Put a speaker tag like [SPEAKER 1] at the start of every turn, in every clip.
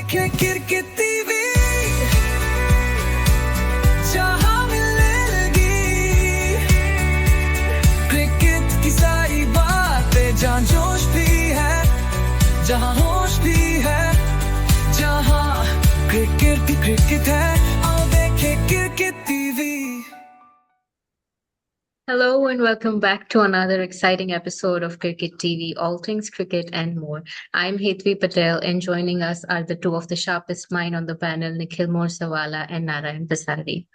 [SPEAKER 1] देखे cricket TV जहां मिलेगी क्रिकेट की सारी बातें जहां जोश भी है जहां होश भी है जहां क्रिकेट है आओ देखे cricket TV.
[SPEAKER 2] Hello and welcome back to another exciting episode of Cricket TV, all things cricket and more. I'm Hetvi Patel, and joining us are the two of the sharpest mind on the panel, Nikhil Morsawala and Narayan Pasari.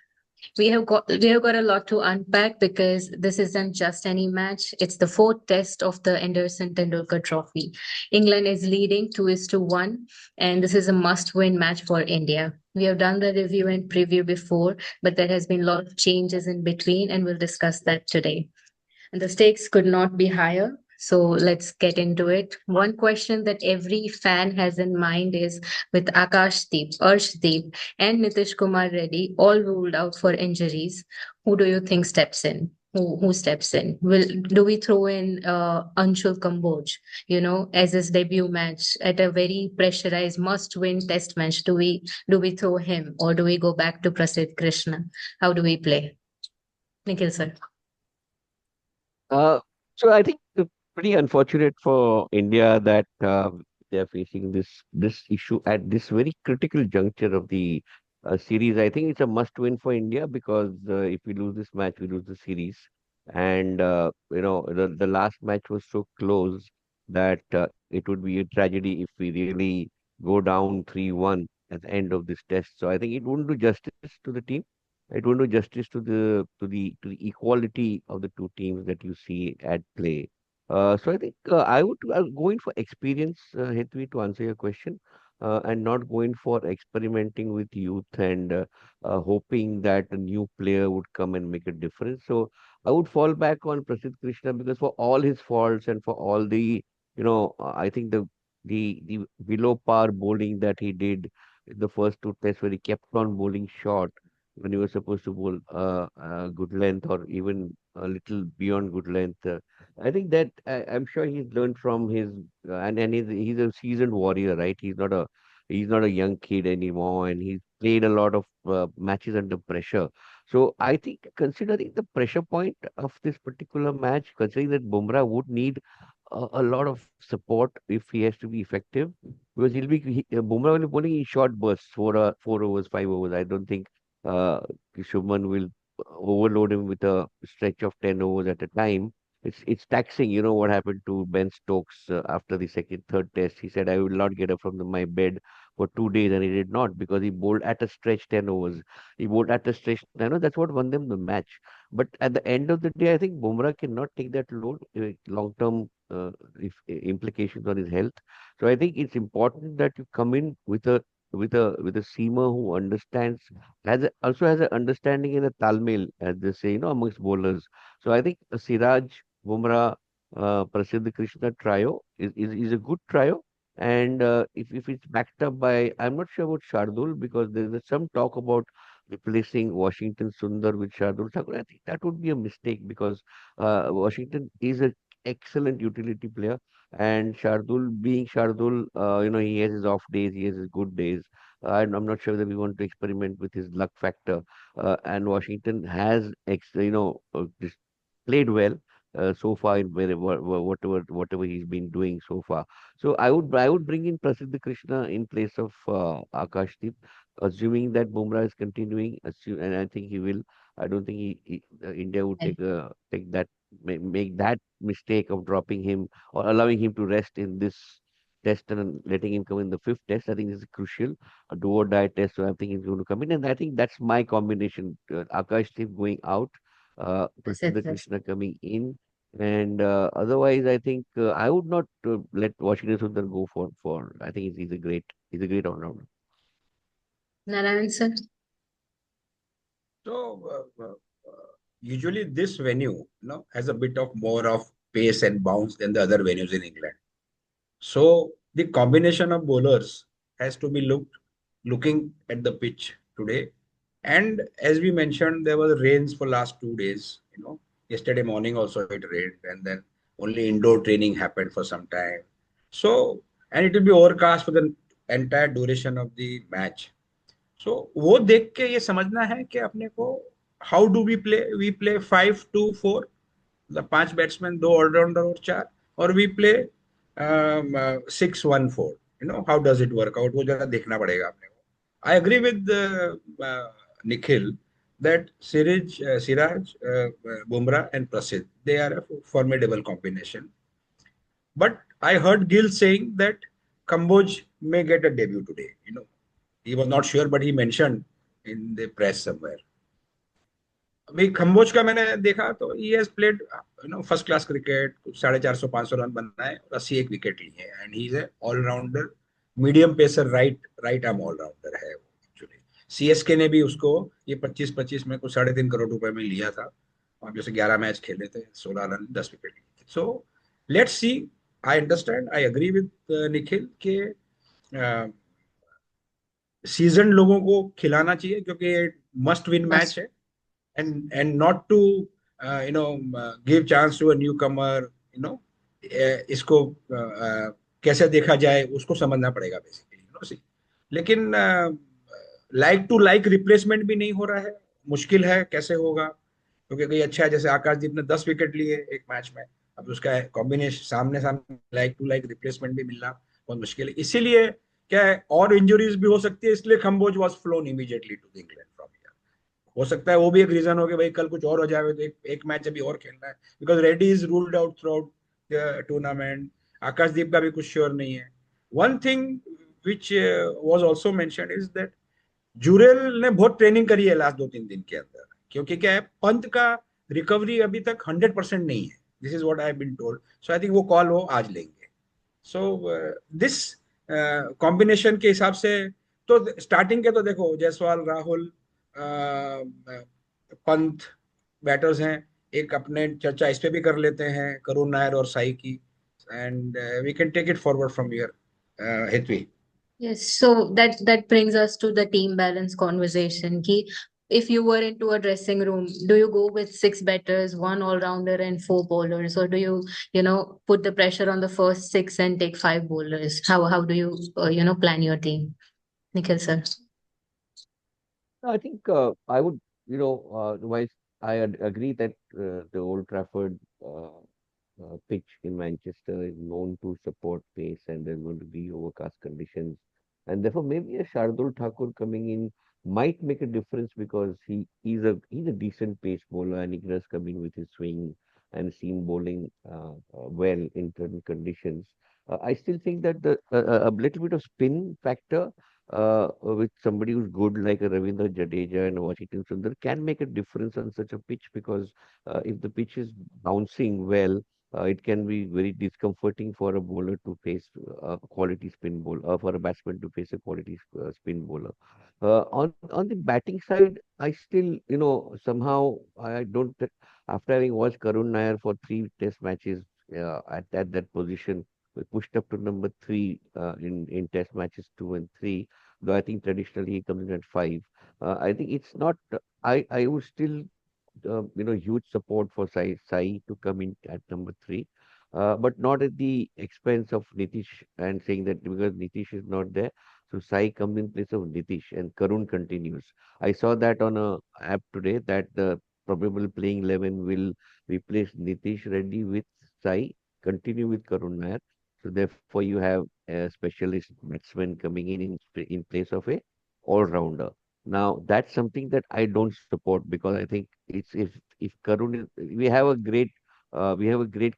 [SPEAKER 2] We have got a lot to unpack because this isn't just any match. It's the fourth test of the Anderson Tendulkar Trophy. England is leading 2-1, and this is a must-win match for India. We have done the review and preview before, but there has been a lot of changes in between, and we'll discuss that today. And the stakes could not be higher. So let's get into it. One question that every fan has in mind is, with Akashdeep, Arshdeep, and Nitish Kumar Reddy all ruled out for injuries, who do you think steps in? Who steps in? Do we throw in Anshul Kamboj, as his debut match at a very pressurized must-win test match? Do we throw him, or do we go back to Prasidh Krishna? How do we play? Nikhil sir.
[SPEAKER 3] Uh, so I think pretty unfortunate for India that they are facing this issue at this very critical juncture of the series. I think it's a must-win for India because if we lose this match, we lose the series. And the last match was so close that it would be a tragedy if we really go down 3-1 at the end of this test. So I think it wouldn't do justice to the team. It won't do justice to the equality of the two teams that you see at play. So I think I would go in for experience, Hetvi, to answer your question, and not go in for experimenting with youth and hoping that a new player would come and make a difference. So I would fall back on Prasidh Krishna because for all his faults and for all I think the below par bowling that he did in the first two tests where he kept on bowling short when he was supposed to bowl good length or even a little beyond good length. I think that I'm sure he's learned from his and he's a seasoned warrior, right? He's not a young kid anymore, and he's played a lot of matches under pressure. So I think considering the pressure point of this particular match, considering that Bumrah would need a lot of support if he has to be effective, because Bumrah will be bowling in short bursts, 4 overs, 5 overs. I don't think uh, Shubman will overload him with a stretch of 10 overs at a time. It's taxing. You know what happened to Ben Stokes after the third test? He said, "I will not get up from my bed for 2 days," and he did not because he bowled at a stretch 10 overs. He bowled at a stretch. I know that's what won them the match. But at the end of the day, I think Bumrah cannot take that load, long-term implications on his health. So I think it's important that you come in with a seamer who also has an understanding in a talmel, as they say, amongst bowlers. So I think a Siraj, Bumrah, Prasidh Krishna trio is a good trio. And if it's backed up by, I'm not sure about Shardul because there's some talk about replacing Washington Sundar with Shardul Thakur. I think that would be a mistake because Washington is an excellent utility player, and Shardul being Shardul, he has his off days, he has his good days. I'm not sure that we want to experiment with his luck factor. And Washington has, just played well so far in whatever he's been doing so far. So I would bring in Prasidh Krishna in place of Akashdeep, assuming that Bumrah is continuing, and I think he will. I don't think India would take that make that mistake of dropping him or allowing him to rest in this test and letting him come in the fifth test. I think this is crucial, a do or die test. So I think he's going to come in, and I think that's my combination: Akashdeep going out, Prasidha Krishna coming in, and otherwise, I think I would not let Washington Sundar go for. I think he's a great all rounder.
[SPEAKER 2] Narayan sir.
[SPEAKER 4] So usually this venue, has a bit of more of pace and bounce than the other venues in England. So the combination of bowlers has to be looking at the pitch today. And as we mentioned, there was rains for last 2 days. Yesterday morning also it rained, and then only indoor training happened for some time. So, and it will be overcast for the entire duration of the match. So वो देख के ये समझना है कि अपने को how do we play 5-2-4, मतलब 5 बैट्समैन, 2 ऑलराउंडर और 4, और we play 6-1-4, how does it work out, वो जरा देखना पड़ेगा अपने को। I agree with Nikhil that Siraj, Bumrah and Prasidh, they are a formidable combination. But I heard Gill saying that Kamboj may get a debut today. He was not sure, but he mentioned in the press somewhere. अभी खम्बोज का मैंने देखा तो he has played first class cricket, कुछ 450-500 run बनाए और 81 wicket लिए हैं, and he is a allrounder, medium pacer, right arm allrounder है वो एक्चुअली। सीएसके ने भी उसको ये 25-25 में कुछ 3.5 करोड़ रुपए में लिया था, और जैसे 11 मैच खेले थे, 16 रन 10 विकेट लिए थे। So let's see. I understand, I agree with Nikhil के सीजन लोगों को खिलाना चाहिए, क्योंकि मस्ट विन मैच
[SPEAKER 2] Must.
[SPEAKER 4] है, and not to give chance to a newcomer, इसको कैसे देखा जाए उसको समझना पड़ेगा बेसिकली, सी। लेकिन लाइक टू लाइक रिप्लेसमेंट भी नहीं हो रहा है, मुश्किल है कैसे होगा, क्योंकि कोई अच्छा है जैसे आकाशदीप ने 10 विकेट लिए एक मैच में, अब उसका कॉम्बिनेशन सामने सामने लाइक टू लाइक रिप्लेसमेंट भी मिलना बहुत मुश्किल है। इसीलिए क्या है, और इंजरीज भी हो सकती है, इसलिए Kamboj was flown immediately to England from. हो सकता है वो भी एक रीजन हो कि भाई कल कुछ और हो जाए तो एक मैच अभी और खेलना है, because Reddy is ruled out throughout the tournament. Akashdeep का भी कुछ श्योर नहीं है। One thing which was also mentioned is that Jurel ने बहुत ट्रेनिंग करी है लास्ट 2-3 दिन के अंदर, क्योंकि क्या है, पंत का रिकवरी अभी तक 100% नहीं है, this is what I have been told. So I think वो कॉल वो आज लेंगे। सो दिस कॉम्बिनेशन के हिसाब से तो स्टार्टिंग के तो देखो, जायसवाल, राहुल, पंत बैटर्स हैं। एक अपने चर्चा इस पे भी कर लेते हैं, करुण नायर और साई की, and we can take it forward from here, Hitvi.
[SPEAKER 2] Yes, so that brings us to the team balance conversation. Ki if you were into a dressing room, do you go with six batters, one all-rounder, and four bowlers, or do you put the pressure on the first six and take five bowlers? How do you plan your team, Nikhil sir?
[SPEAKER 3] I think I would, while agree that the Old Trafford pitch in Manchester is known to support pace and there's going to be overcast conditions. And therefore, maybe a Shardul Thakur coming in might make a difference because he's a decent pace bowler and he does come in with his swing and seam bowling well in certain conditions. I still think that a little bit of spin factor with somebody who's good like a Ravindra Jadeja and Washington Sundar can make a difference on such a pitch because if the pitch is bouncing well, it can be very discomforting for a bowler to face a quality spin bowler, for a batsman to face a quality spin bowler. On the batting side, I still, somehow I don't. After having watched Karun Nair for 3 Test matches at that position, we pushed up to number 3 in Test matches 2 and 3. Though I think traditionally he comes in at 5. I think it's not. I would still huge support for Sai to come in at number 3, but not at the expense of Nitish and saying that because Nitish is not there, so Sai comes in place of Nitish and Karun continues. I saw that on a app today that the probable playing 11 will replace Nitish Reddy with Sai, continue with Karun Nair. So therefore you have a specialist batsman coming in place of a all-rounder. Now that's something that I don't support because I think it's if Karun is, we have a great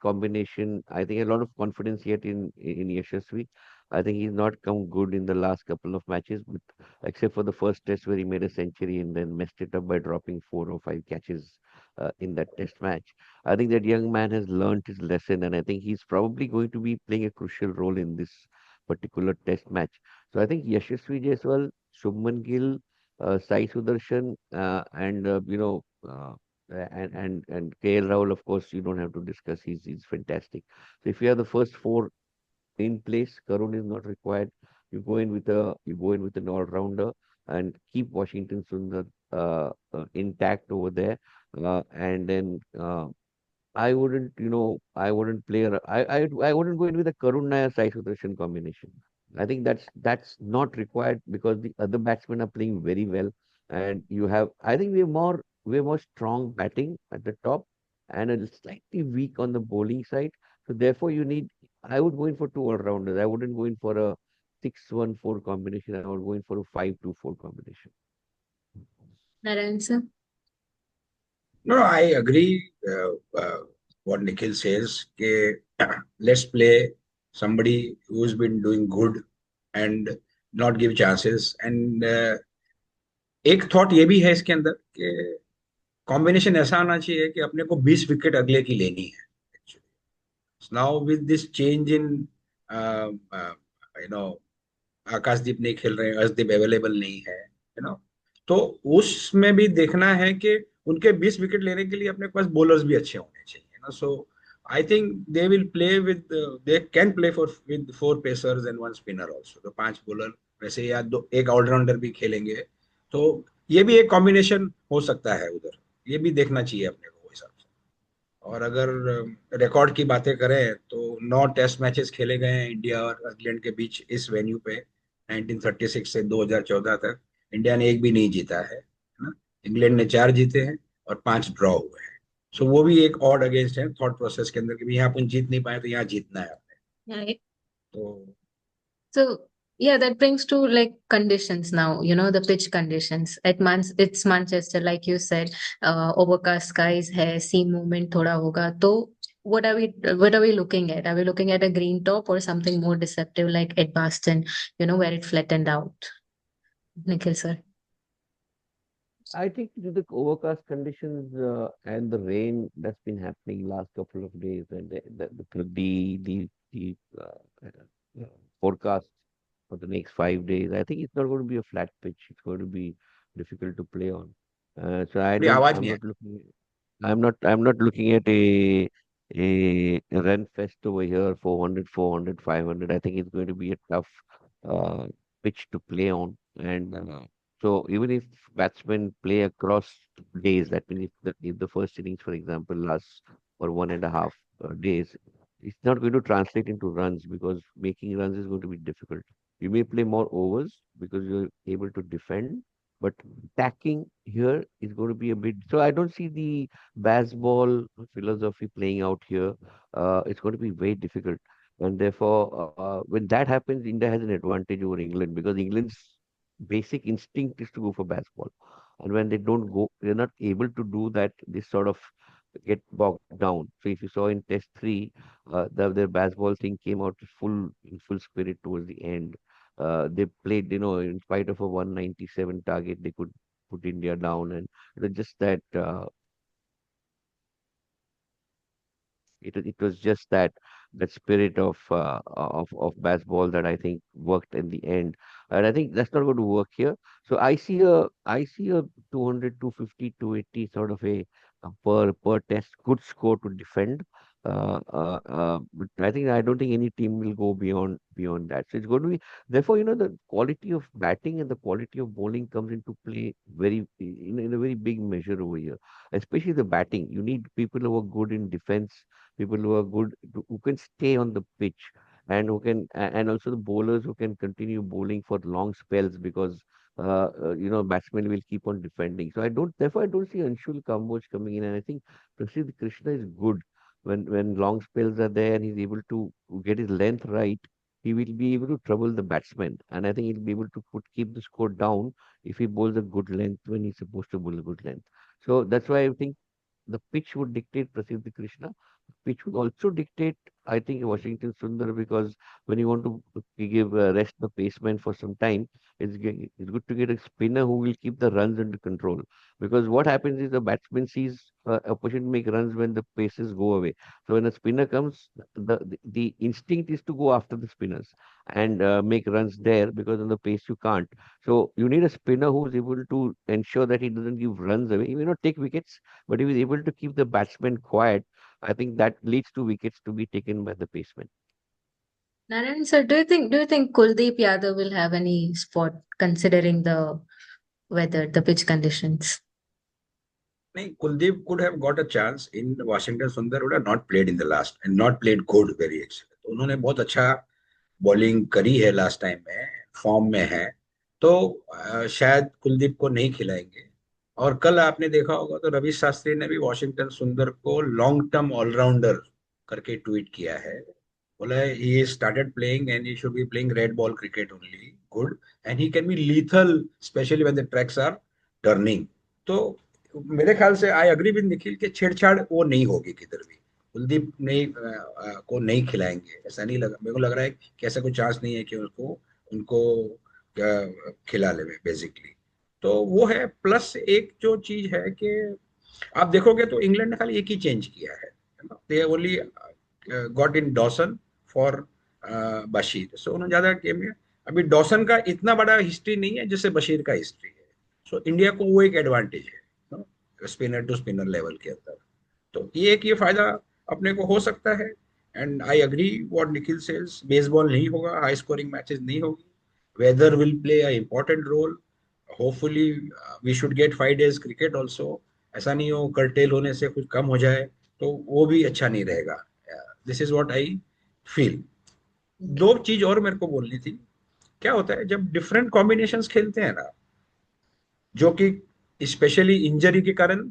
[SPEAKER 3] combination. I think a lot of confidence yet in Yashasvi. I think he's not come good in the last couple of matches, but except for the first test where he made a century and then messed it up by dropping 4 or 5 catches in that test match. I think that young man has learned his lesson, and I think he's probably going to be playing a crucial role in this particular test match. So I think Yashasvi Jaiswal, Shubman Gill, Sai Sudarshan, and KL Rahul, of course, you don't have to discuss. He's fantastic. So if you have the first 4 in place, Karun is not required. You go in with an all-rounder and keep Washington Sundar intact over there. And then I wouldn't play. I wouldn't go in with a Karun Nair Sai Sudarshan combination. I think that's not required because the other batsmen are playing very well, and you have. I think we're more strong batting at the top, and a slightly weak on the bowling side. So therefore, you need. I would go in for two all-rounders. I wouldn't go in for a 6-1-4 combination. I would go in for a 5-2-4 combination.
[SPEAKER 2] Narayan sir?
[SPEAKER 4] No, I agree what Nikhil says. Let's play somebody who's been doing good and not give chances. And एक thought ये भी है इसके अंदर कि combination ऐसा आना चाहिए कि अपने को 20 विकेट अगले की लेनी है actually now with this change in you know Akashdeep नहीं खेल रहे हैं अर्शदीप अवेलेबल नहीं है यू नो तो उसमें भी देखना है कि उनके 20 विकेट लेने के लिए अपने पास बॉलर्स भी अच्छे होने चाहिए ना so I think they will play with they can play for with 4 pacers and 1 spinner also तो 5 बॉलर वैसे या दो एक ऑलराउंडर भी खेलेंगे तो ये भी एक कॉम्बिनेशन हो सकता है उधर ये भी देखना चाहिए अपने को वो हिसाब से और अगर रिकॉर्ड की बातें करें तो 9 टेस्ट मैचेस खेले गए हैं इंडिया और इंग्लैंड के बीच इस वेन्यू पे 1936 से 2014 तक इंडिया ने एक भी नहीं जीता है ना इंग्लैंड ने 4 जीते हैं और 5 ड्रॉ हुए हैं सो वो भी एक ऑड अगेंस्ट है थॉट प्रोसेस के अंदर कि भी यहाँ अपन जीत नहीं पाए तो यहाँ जीतना है आपने
[SPEAKER 2] Right.
[SPEAKER 4] तो
[SPEAKER 2] So yeah, that brings to like conditions now, the pitch conditions. It's Manchester, like you said, overcast skies hai, sea movement thoda hoga. So what are we looking at? Are we looking at a green top or something more deceptive like at Boston, where it flattened out? Nikhil sir.
[SPEAKER 3] I think due to the overcast conditions and the rain that's been happening last couple of days, and the forecast for the next 5 days, I think it's not going to be a flat pitch. It's going to be difficult to play on. So I
[SPEAKER 4] थोड़ी
[SPEAKER 3] don't.
[SPEAKER 4] आवाज
[SPEAKER 3] I'm
[SPEAKER 4] नहीं
[SPEAKER 3] not looking. I'm not looking at a run fest over here, 400, 400, 500. I think it's going to be a tough uh, pitch to play on. And so even if batsmen play across days, that means if the first innings, for example, lasts for 1.5 days, it's not going to translate into runs because making runs is going to be difficult. You may play more overs because you're able to defend, but attacking here is going to be a bit. So I don't see the baseball philosophy playing out here. It's going to be very difficult. And therefore, when that happens, India has an advantage over England because England's basic instinct is to go for baseball. And when they don't go, they're not able to do that. They sort of get bogged down. So if you saw in Test 3, their baseball thing came out in full spirit towards the end. They played, in spite of a 197 target, they could put India down. And it was just that it was just that spirit of baseball that I think worked in the end, and I think that's not going to work here. So I see a 200, 250, 280 sort of a per test good score to defend. But I don't think any team will go beyond that. So it's going to be therefore the quality of batting and the quality of bowling comes into play very in a very big measure over here, especially the batting. You need people who are good in defense, people who are good, who can stay on the pitch, and and also the bowlers who can continue bowling for long spells because batsmen will keep on defending. So therefore I don't see Anshul Kamboj coming in, and I think Prasidh Krishna is good when long spells are there and he's able to get his length right. He will be able to trouble the batsman, and I think he'll be able to keep the score down if he bowls a good length when he's supposed to bowl a good length. So that's why I think the pitch would dictate Prasidh Krishna, which would also dictate, I think, Washington Sundar, because when you want to give rest the paceman for some time, it's good to get a spinner who will keep the runs under control. Because what happens is the batsman sees opportunity to make runs when the paces go away. So when a spinner comes, the instinct is to go after the spinners and make runs there because on the pace you can't. So you need a spinner who is able to ensure that he doesn't give runs away. He may not take wickets, but if he's able to keep the batsman quiet, I think that leads to wickets to be taken by the paceman.
[SPEAKER 2] Narayan sir, do you think Kuldeep Yadav will have any spot considering the weather, the pitch conditions?
[SPEAKER 4] नहीं Kuldeep could have got a chance in Washington Sundar would have not played in the last and not played good very excellent तो उन्होंने बहुत अच्छा bowling करी है last time में, form में है, तो शायद कुलदीप को नहीं खिलाएंगे। और कल आपने देखा होगा तो रवि शास्त्री ने भी वॉशिंगटन सुंदर को लॉन्ग टर्म ऑलराउंडर करके ट्वीट किया है। बोला है he started playing and he should be playing red ball cricket only, good, and he can be lethal especially when the tracks are turning। तो मेरे ख्याल से आई अग्री विद निखिल के छेड़छाड़ वो नहीं होगी किधर भी। कुलदीप नहीं को नहीं खिलाएंगे, ऐसा नहीं लगा मेरे को, लग रहा है कि ऐसा कोई चांस नहीं है कि उसको उनको खिला ले बेसिकली। तो वो है। प्लस एक जो चीज है कि आप देखोगे तो इंग्लैंड ने खाली एक ही चेंज किया है, they only got in Dawson for Bashir, so उन्होंने ज्यादा गेम में, अभी डॉसन का इतना बड़ा हिस्ट्री नहीं है जैसे बशीर का हिस्ट्री है। सो इंडिया को वो एक एडवांटेज है स्पिनर टू स्पिनर लेवल के अंदर। तो ये एक ये फायदा अपने को हो सकता है। And I agree what Nikhil says, baseball नहीं होगा, हाई स्कोरिंग मैचेस नहीं होगी, weather will play a important role. Hopefully we should get 5 days cricket also, ऐसा नहीं हो कर्टेल होने से कुछ कम हो जाए, तो वो भी अच्छा नहीं रहेगा। This is what I feel.
[SPEAKER 2] Okay.
[SPEAKER 4] दो चीज और मेरे को बोलनी थी। क्या होता है जब डिफरेंट कॉम्बिनेशंस खेलते हैं ना, जो कि स्पेशली इंजरी के कारण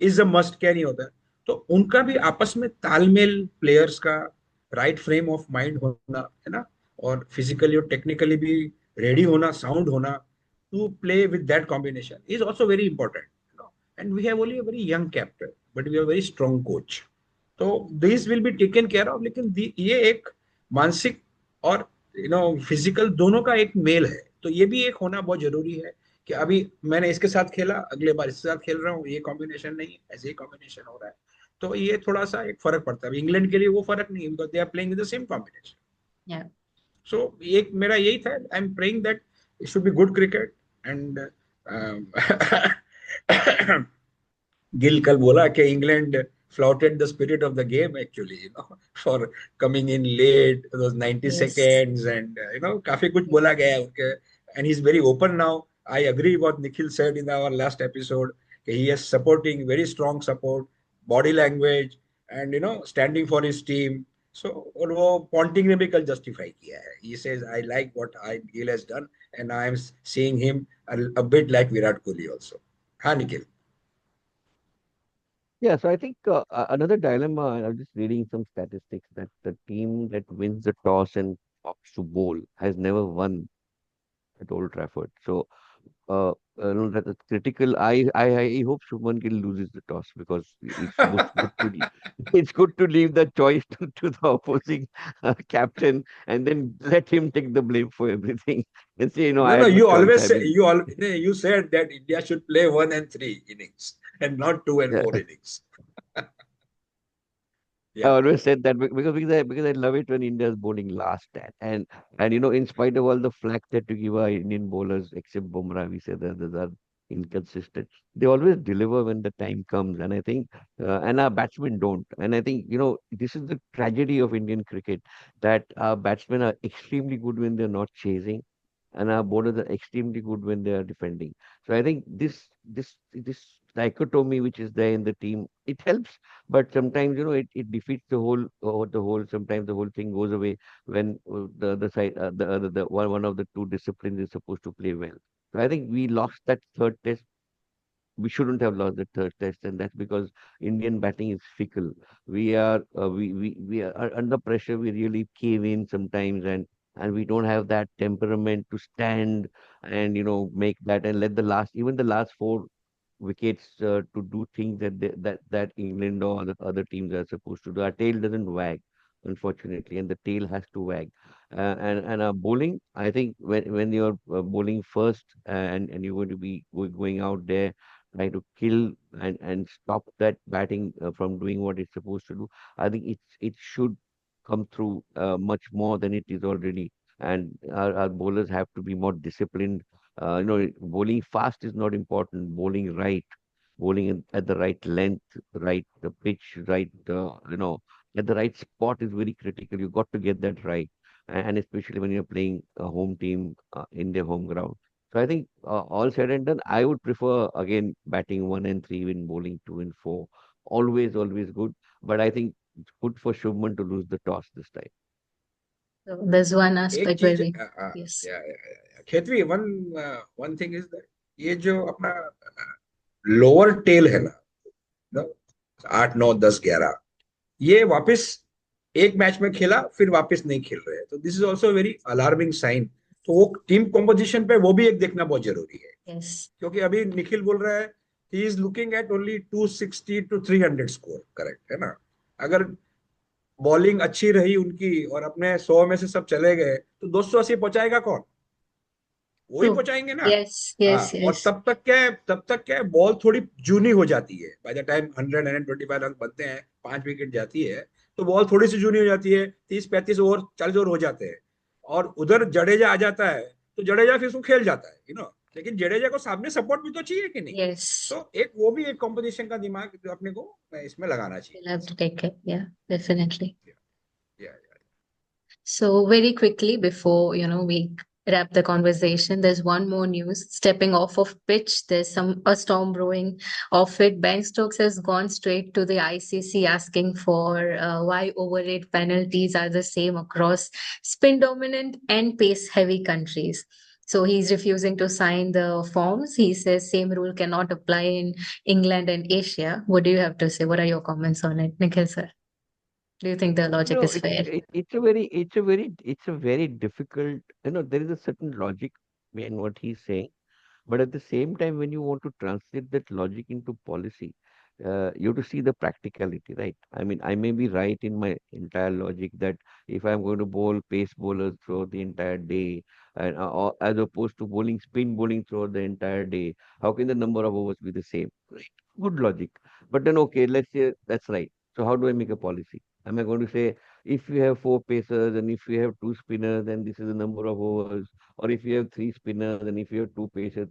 [SPEAKER 4] इज अ मस्ट कैरी होता है, तो उनका भी आपस में तालमेल, प्लेयर्स का राइट फ्रेम ऑफ माइंड होना है ना, और फिजिकली और टेक्निकली भी रेडी होना, साउंड होना to play with that combination is also very important. And we have only a very young captain but we are very strong coach, तो this will be taken care of. लेकिन ये एक मानसिक और physical दोनों का एक मेल है, तो ये भी एक होना बहुत जरूरी है कि अभी मैंने इसके साथ खेला, अगले बार इसके साथ खेल रहा हूँ, ये कॉम्बिनेशन नहीं ऐसे ही कॉम्बिनेशन हो रहा है। तो ये थोड़ा सा एक फर्क पड़ता है। इंग्लैंड के लिए वो फर्क नहीं है because they are playing with the same combination.
[SPEAKER 2] Yeah.
[SPEAKER 4] So एक मेरा यही था, I am praying that it should be good cricket. And Gill कल बोला कि England flouted the spirit of the game actually, for coming in late those 90
[SPEAKER 2] Yes.
[SPEAKER 4] seconds, and काफी कुछ बोला गया है उनके। and he's very open now। I agree what Nikhil said in our last episode कि he is supporting, very strong support, body language, and standing for his team। so और वो Ponting ने भी कल जस्टिफाई किया है, he says I like what Gill has done and I am seeing him a bit like Virat Kohli also। हाँ Nikhil.
[SPEAKER 3] Yeah, so I think another dilemma, I was just reading some statistics that the team that wins the toss and opts to bowl has never won at Old Trafford. So, no, that is critical. I hope Shubman Gill loses the toss because it's good to leave the choice to the opposing captain and then let him take the blame for everything and say,
[SPEAKER 4] No,
[SPEAKER 3] I
[SPEAKER 4] no,
[SPEAKER 3] had no
[SPEAKER 4] you
[SPEAKER 3] choice.
[SPEAKER 4] always
[SPEAKER 3] I
[SPEAKER 4] say,
[SPEAKER 3] mean,
[SPEAKER 4] you said that India should play 1 and 3 innings and not 2 and 4 innings.
[SPEAKER 3] I
[SPEAKER 4] Yeah.
[SPEAKER 3] always said that because I love it when India is bowling last and in spite of all the flack that you give our Indian bowlers, except Bumrah, we say that others are inconsistent. They always deliver when the time comes, and I think and our batsmen don't. And I think this is the tragedy of Indian cricket that our batsmen are extremely good when they're not chasing, and our bowlers are extremely good when they are defending. So I think this dichotomy which is there in the team, it helps, but sometimes it defeats the whole sometimes the whole thing goes away when the other side the one of the two disciplines is supposed to play well. So I think we lost that third test. We shouldn't have lost the third test, and that's because Indian batting is fickle. We are under pressure, we really cave in sometimes, and we don't have that temperament to stand and make that and let even the last four wickets to do things that England or other teams are supposed to do. Our tail doesn't wag, unfortunately, and the tail has to wag. And bowling, I think when you're bowling first and you're going to be going out there trying to kill and stop that batting from doing what it's supposed to do, I think it should come through much more than it is already. And our bowlers have to be more disciplined. Bowling fast is not important. Bowling right, bowling at the right length, right the pitch, right, at the right spot is very critical. You got to get that right, and especially when you're playing a home team in their home ground. So I think all said and done, I would prefer again batting 1 and 3, win bowling 2 and 4. Always, always good. But I think it's good for Shubman to lose the toss this time.
[SPEAKER 2] So there's one
[SPEAKER 4] एक
[SPEAKER 2] aspect where
[SPEAKER 4] चीज,
[SPEAKER 2] we, yes,
[SPEAKER 4] खेतवी, one one thing is that ये जो अपना lower tail है ना, 8 9 10 11, ये वापस एक मैच में खेला फिर वापस नहीं खेल रहे हैं, तो this is also very alarming sign. तो वो टीम कॉम्पोजिशन पे वो भी एक देखना बहुत जरूरी है,
[SPEAKER 2] yes,
[SPEAKER 4] क्योंकि अभी निखिल बोल रहा है he is looking at only 260 to 300 score, correct है ना? अगर बॉलिंग अच्छी रही उनकी और अपने 100 में से सब चले गए तो 280 पहुंचाएगा कौन? वही
[SPEAKER 2] true,
[SPEAKER 4] पहुंचाएंगे ना।
[SPEAKER 2] yes,
[SPEAKER 4] हाँ,
[SPEAKER 2] yes,
[SPEAKER 4] और
[SPEAKER 2] yes,
[SPEAKER 4] तब तक क्या है, बॉल थोड़ी जूनी हो जाती है, बाय द टाइम 125 रन बनते हैं, 5 विकेट जाती है, तो बॉल थोड़ी सी जूनी हो जाती है, 30 35 ओवर 40 ओवर हो जाते हैं, और उधर जडेजा आ जाता है, तो जडेजा फिर उसको खेल जाता है, लेकिन जडेजा को सामने सपोर्ट भी तो चाहिए कि नहीं?
[SPEAKER 2] yes.
[SPEAKER 4] तो एक वो भी एक कॉम्पोजिशन का दिमाग जो अपने को इसमें लगाना चाहिए।
[SPEAKER 2] We'll have to take it. Yeah, definitely.
[SPEAKER 4] या
[SPEAKER 2] So very quickly before, we wrap the conversation, there's one more news. Stepping off of pitch, there's a storm brewing off it. Ben Stokes has gone straight to the ICC asking for why overrate penalties are the same across spin dominant and pace heavy countries. So he's refusing to sign the forms. He says same rule cannot apply in England and Asia. What do you have to say? What are your comments on it, Nikhil sir? Do you think the logic
[SPEAKER 3] No,
[SPEAKER 2] is fair?
[SPEAKER 3] it's a very difficult, there is a certain logic in what he's saying. But at the same time, when you want to translate that logic into policy, you have to see the practicality, right? I mean, I may be right in my entire logic that if I'm going to bowl pace bowlers throughout the entire day, and or as opposed to bowling spin bowling throughout the entire day, how can the number of overs be the same? Right? Good logic. But then, okay, let's say that's right. So how do I make a policy? Am I going to say if you have four pacers and if you have two spinners, then this is the number of overs? Or if you have three spinners and if you have two pacers,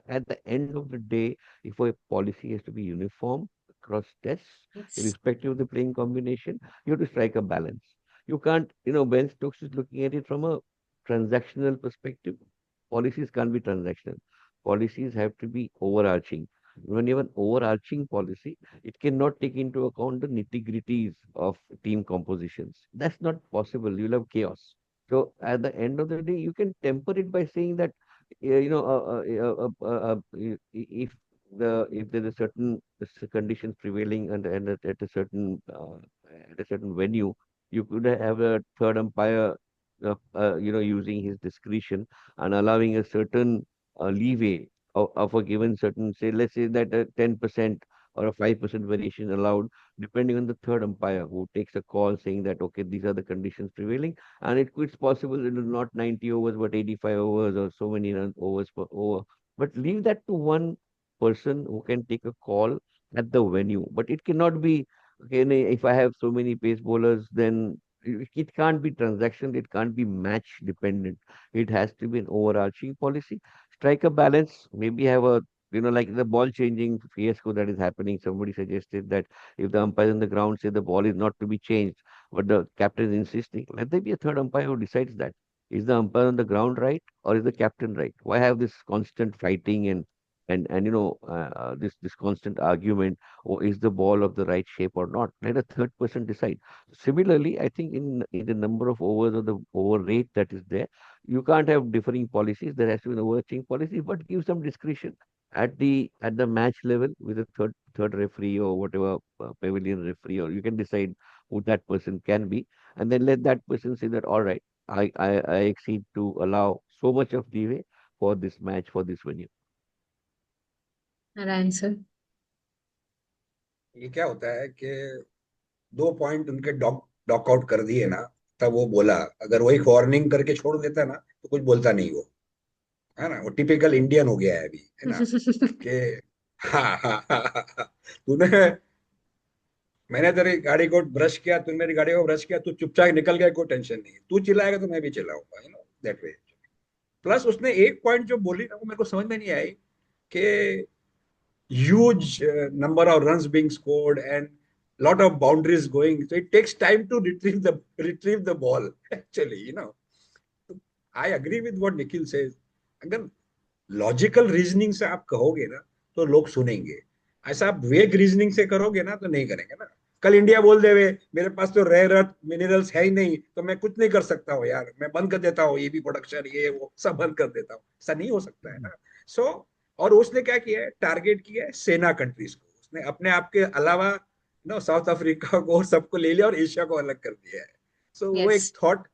[SPEAKER 3] at the end of the day, if a policy has to be uniform across tests,
[SPEAKER 2] Yes.
[SPEAKER 3] irrespective of the playing combination, you have to strike a balance. You can't, Ben Stokes is looking at it from a transactional perspective. Policies can't be transactional. Policies have to be overarching. When you have an overarching policy, it cannot take into account the nitty-gritties of team compositions. That's not possible. You'll have chaos. So at the end of the day, you can temper it by saying that, if there's a certain conditions prevailing and at a certain venue, you could have a third umpire, using his discretion and allowing a certain leeway of a given certain, say, let's say that a 10% or a 5% variation allowed, depending on the third umpire who takes a call saying that, okay, these are the conditions prevailing, and it's possible it is not 90 overs but 85 overs or so many overs per over. But leave that to one person who can take a call at the venue. But it cannot be, okay, if I have so many pace bowlers, then it can't be transactional, it can't be match dependent. It has to be an overarching policy. Strike a balance, maybe have a, like the ball changing fiasco that is happening. Somebody suggested that if the umpire on the ground say the ball is not to be changed, but the captain is insisting, let there be a third umpire who decides that. Is the umpire on the ground right or is the captain right? Why have this constant fighting and this constant argument, or is the ball of the right shape or not? Let a third person decide. Similarly, I think in the number of overs or the over rate that is there, you can't have differing policies. There has to be an overarching policy, but give some discretion at the match level with a third referee or whatever, pavilion referee, or you can decide who that person can be, and then let that person say that, all right, I exceed to allow so much of leeway for this match, for this venue.
[SPEAKER 2] That answer.
[SPEAKER 4] ये क्या होता है कि 2 point उनके dock out कर दिए ना, तब वो बोला, अगर वही वार्निंग करके छोड़ देता ना तो कुछ बोलता नहीं वो, है ना? वो टिपिकल इंडियन हो गया है अभी, है ना? कि हाँ हाँ हाँ हाँ, हाँ, तूने मैंने तेरी गाड़ी को ब्रश किया, तूने मेरी गाड़ी को ब्रश किया, तू चुपचाप निकल गया, कोई टेंशन नहीं, तू चिल्लाएगा तो मैं भी चिल्लाऊंगा, दैट वे। प्लस उसने एक पॉइंट जो बोली ना, वो मेरे को समझ में नहीं आई कि huge number of runs being scored and lot of boundaries going, so it takes time to retrieve the ball actually, I agree with what Nikhil says. अगर लॉजिकल रीजनिंग से आप कहोगे ना तो लोग सुनेंगे, ऐसा आप वेग रीजनिंग से करोगे ना तो नहीं करेंगे ना। कल इंडिया बोल देवे मेरे पास तो रेयर अर्थ मिनरल्स है ही नहीं, तो मैं कुछ नहीं कर सकता हूँ यार, मैं बंद कर देता हूँ ये भी प्रोडक्शन, ये वो सब बंद कर देता हूँ, ऐसा नहीं हो सकता है ना। सो और उसने क्या किया है, टारगेट किया है सेना कंट्रीज को, उसने अपने आप के अलावा साउथ अफ्रीका को और सबको ले लिया और एशिया को अलग कर दिया है। सो वो एक
[SPEAKER 2] Yes.
[SPEAKER 4] Thought,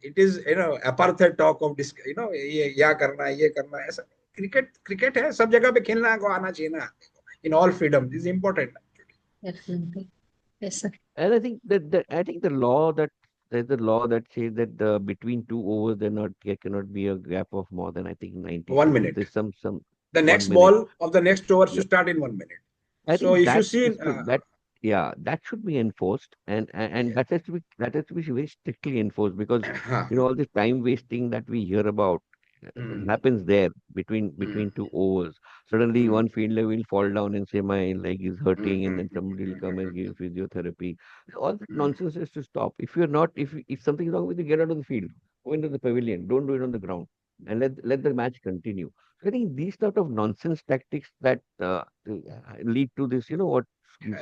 [SPEAKER 4] it is apartheid talk of ये करना है, ये करना है, ऐसा। क्रिकेट क्रिकेट है, सब जगह पे खेलना को आना चाहिए ना, in all freedom this is important.
[SPEAKER 2] Definitely. Yes, sir.
[SPEAKER 3] And I think I think the law that there's a law that says that between two overs there cannot be a gap of more than I think 90
[SPEAKER 4] 1
[SPEAKER 3] seconds.
[SPEAKER 4] minute.
[SPEAKER 3] There's some
[SPEAKER 4] The next
[SPEAKER 3] 1 minute.
[SPEAKER 4] ball of the next over
[SPEAKER 3] Yeah.
[SPEAKER 4] should start in 1 minute.
[SPEAKER 3] I
[SPEAKER 4] So
[SPEAKER 3] think
[SPEAKER 4] if you
[SPEAKER 3] that
[SPEAKER 4] see,
[SPEAKER 3] is that yeah, that should be enforced, and
[SPEAKER 4] yeah,
[SPEAKER 3] that has to be very strictly enforced, because
[SPEAKER 4] हाँ,
[SPEAKER 3] all this time wasting that we hear about
[SPEAKER 4] hmm,
[SPEAKER 3] happens there
[SPEAKER 4] hmm,
[SPEAKER 3] between two overs. Suddenly
[SPEAKER 4] hmm,
[SPEAKER 3] one fielder will fall down and say my leg is
[SPEAKER 4] hmm,
[SPEAKER 3] hurting, and
[SPEAKER 4] hmm,
[SPEAKER 3] then somebody will come and give physiotherapy. All that
[SPEAKER 4] hmm,
[SPEAKER 3] nonsense is to stop. If you're not, if something is wrong with you, get out of the field, go into the pavilion. Don't do it on the ground, and let the match continue. So I think these sort of nonsense tactics that lead to this, what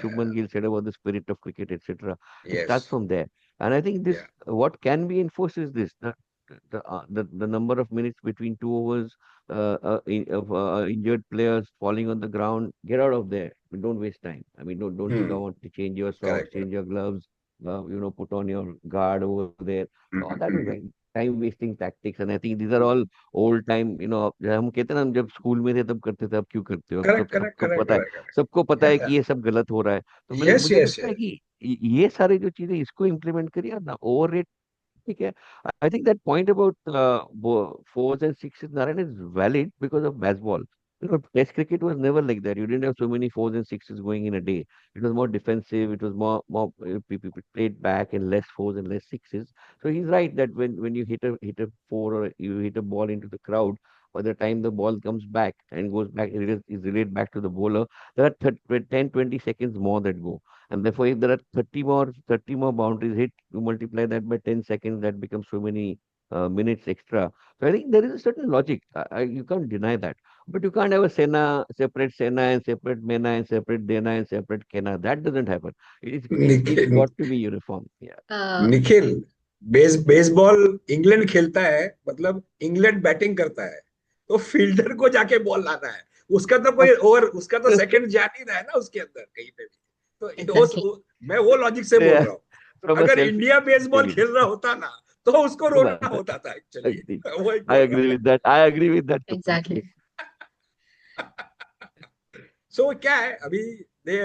[SPEAKER 3] Shubman Gill said about the spirit of cricket, etc. It starts
[SPEAKER 4] yes,
[SPEAKER 3] from there, and I think this
[SPEAKER 4] yeah,
[SPEAKER 3] what can be enforced is this: the number of minutes between two overs of injured players falling on the ground. Get out of there. Don't waste time. I mean, don't
[SPEAKER 4] hmm,
[SPEAKER 3] come out to change your socks,
[SPEAKER 4] correct, correct,
[SPEAKER 3] change your gloves. Put on your guard over there. All that is like time wasting tactics, and I think these are all old time. हम कहते हैं ना, हम जब school में थे तब करते थे, अब क्यों करते हो? अब
[SPEAKER 4] correct, correct, correct, correct, correct.
[SPEAKER 3] सबको पता है
[SPEAKER 4] Yeah,
[SPEAKER 3] कि ये सब गलत हो रहा है, तो मैंने
[SPEAKER 4] yes,
[SPEAKER 3] मुझे
[SPEAKER 4] yes,
[SPEAKER 3] लगता है
[SPEAKER 4] yes.
[SPEAKER 3] कि ये सारी जो चीजें इसको इम्प्लीमेंट करिए ना, ओवर, ठीक है. I think that point about fours and sixes, Narayan, is valid because of baseball. Test cricket was never like that. You didn't have so many fours and sixes going in a day. It was more defensive. It was more people played back, and less fours and less sixes. So he's right that when you hit a four, or you hit a ball into the crowd, by the time the ball comes back and goes back, is relayed back to the bowler, there are 10, 20 seconds more that go. And therefore, if there are 30 more boundaries hit, you multiply that by 10 seconds, that becomes so many minutes extra. So I think there is a certain logic. You can't deny that. But you can't have a separate Sena and separate Mena and separate Dena and separate Kena. That doesn't happen. It's
[SPEAKER 4] Nikhil,
[SPEAKER 3] got to be uniform. Yeah.
[SPEAKER 4] Nikhil, baseball England खेलता है, मतलब England batting करता है, तो fielder को जाके ball लाना है, उसका तो कोई ओवर, उसका तो सेकंड जा नहीं रहा है ना उसके अंदर कहीं पे भी। तो
[SPEAKER 2] Exactly.
[SPEAKER 4] मैं वो लॉजिक से बोल
[SPEAKER 3] Yeah.
[SPEAKER 4] रहा हूँ।
[SPEAKER 3] From a
[SPEAKER 4] अगर
[SPEAKER 3] selfish
[SPEAKER 4] इंडिया बेसबॉल
[SPEAKER 3] feeling.
[SPEAKER 4] खेल रहा होता ना, तो उसको
[SPEAKER 3] वो
[SPEAKER 4] रोना
[SPEAKER 3] बात है.
[SPEAKER 4] होता था एक्चुअली।
[SPEAKER 3] Agree.
[SPEAKER 4] वही
[SPEAKER 3] I
[SPEAKER 4] बोल
[SPEAKER 3] agree
[SPEAKER 4] रहा
[SPEAKER 3] with that. I agree with that completely.
[SPEAKER 2] Exactly.
[SPEAKER 4] सो क्या है अभी, दे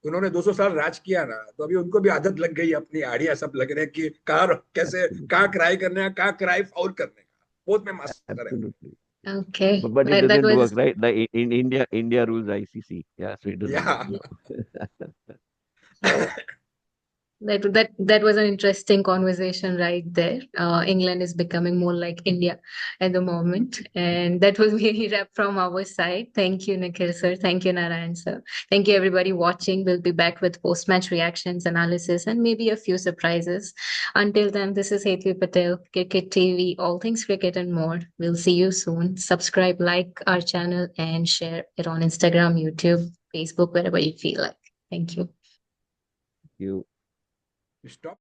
[SPEAKER 4] उन्होंने 200 साल राज किया ना, तो अभी उनको भी आदत लग गई, अपनी आड़ियां सब लग रहे हैं कि कहाँ कैसे, कहाँ
[SPEAKER 3] Absolutely.
[SPEAKER 4] क्राई करने का, कहाँ क्राई फाउल करने का, बहुत में मास्टर है।
[SPEAKER 3] Absolutely.
[SPEAKER 2] Okay.
[SPEAKER 3] But it
[SPEAKER 2] Well, that
[SPEAKER 3] doesn't work,
[SPEAKER 2] was
[SPEAKER 3] right? Like in India, India rules ICC. Yeah, so it doesn't work.
[SPEAKER 4] या
[SPEAKER 2] that was an interesting conversation right there. England is becoming more like India at the moment, and that was really wrap from our side. Thank you, Nikhil sir. Thank you, Narayan sir. Thank you, everybody watching. We'll be back with post-match reactions, analysis, and maybe a few surprises. Until then, this is Hetvi Patel, Cricket TV, all things cricket and more. We'll see you soon. Subscribe, like our channel, and share it on Instagram, YouTube, Facebook, wherever you feel like. Thank you.
[SPEAKER 3] You
[SPEAKER 4] stop